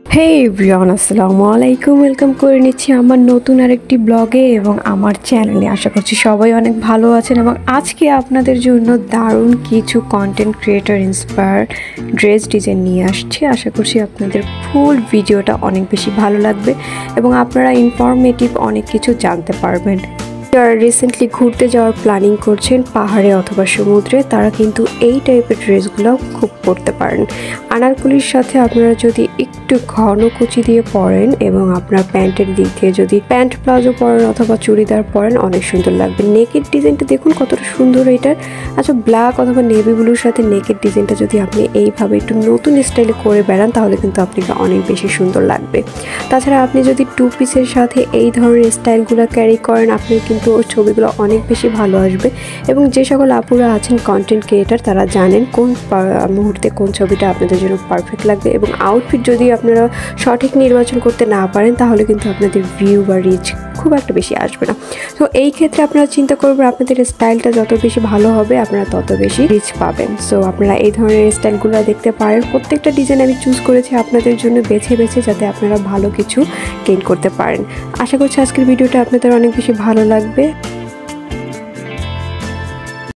হে everyone, আসসালামু আলাইকুম। Welcome করে নিচ্ছি আমার নতুন আরেকটি ব্লগে এবং আমার চ্যানেলে। আশা করছি সবাই অনেক ভালো আছেন এবং আজকে আপনাদের জন্য দারুণ কিছু content creator inspired dress design নিয়ে আসছি। আশা করছি আপনাদের ফুল ভিডিওটা অনেক বেশি ভালো লাগবে এবং আপনারা ইনফরমেটিভ অনেক কিছু জানতে পারবেন। যারা রিসেন্টলি ঘুরতে যাওয়ার প্ল্যানিং করছেন পাহাড়ে অথবা সমুদ্রে, তারা কিন্তু এই টাইপের ড্রেসগুলো খুব পরতে পারেন। আনারকলির সাথে আপনারা যদি একটু ঘন কুচি দিয়ে পরেন এবং আপনার প্যান্টের দিক দিয়ে যদি প্যান্ট প্লাজো পরেন অথবা চুড়িদার পরেন, অনেক সুন্দর লাগবে। নেকের ডিজাইনটা দেখুন কতটা সুন্দর এটার। আচ্ছা, ব্ল্যাক অথবা নেভি ব্লুর সাথে নেকের ডিজাইনটা যদি আপনি এইভাবে একটু নতুন স্টাইলে করে বেড়ান, তাহলে কিন্তু আপনাকে অনেক বেশি সুন্দর লাগবে। তাছাড়া আপনি যদি টু পিসের সাথে এই ধরনের স্টাইলগুলো ক্যারি করেন, আপনি কিন্তু ওর ছবিগুলো অনেক বেশি ভালো আসবে। এবং যে সকল আপুরা আছেন কন্টেন্ট ক্রিয়েটার, তারা জানেন কোন মুহূর্তে কোন ছবিটা আপনাদের জন্য পারফেক্ট লাগবে। এবং আউটফিট যদি আপনারা সঠিক নির্বাচন করতে না পারেন, তাহলে কিন্তু আপনাদের ভিউ বা রিচ খুব একটা বেশি আসবে না। তো এই ক্ষেত্রে আপনারা চিন্তা করবেন আপনাদের স্টাইলটা যত বেশি ভালো হবে, আপনারা তত বেশি রিচ পাবেন। সো আপনারা এই ধরনের স্টাইলগুলো দেখতে পারেন। প্রত্যেকটা ডিজাইন আমি চুজ করেছি আপনাদের জন্য বেছে বেছে, যাতে আপনারা ভালো কিছু গেইন করতে পারেন। আশা করছি আজকের ভিডিওটা আপনাদের অনেক বেশি ভালো লাগবে।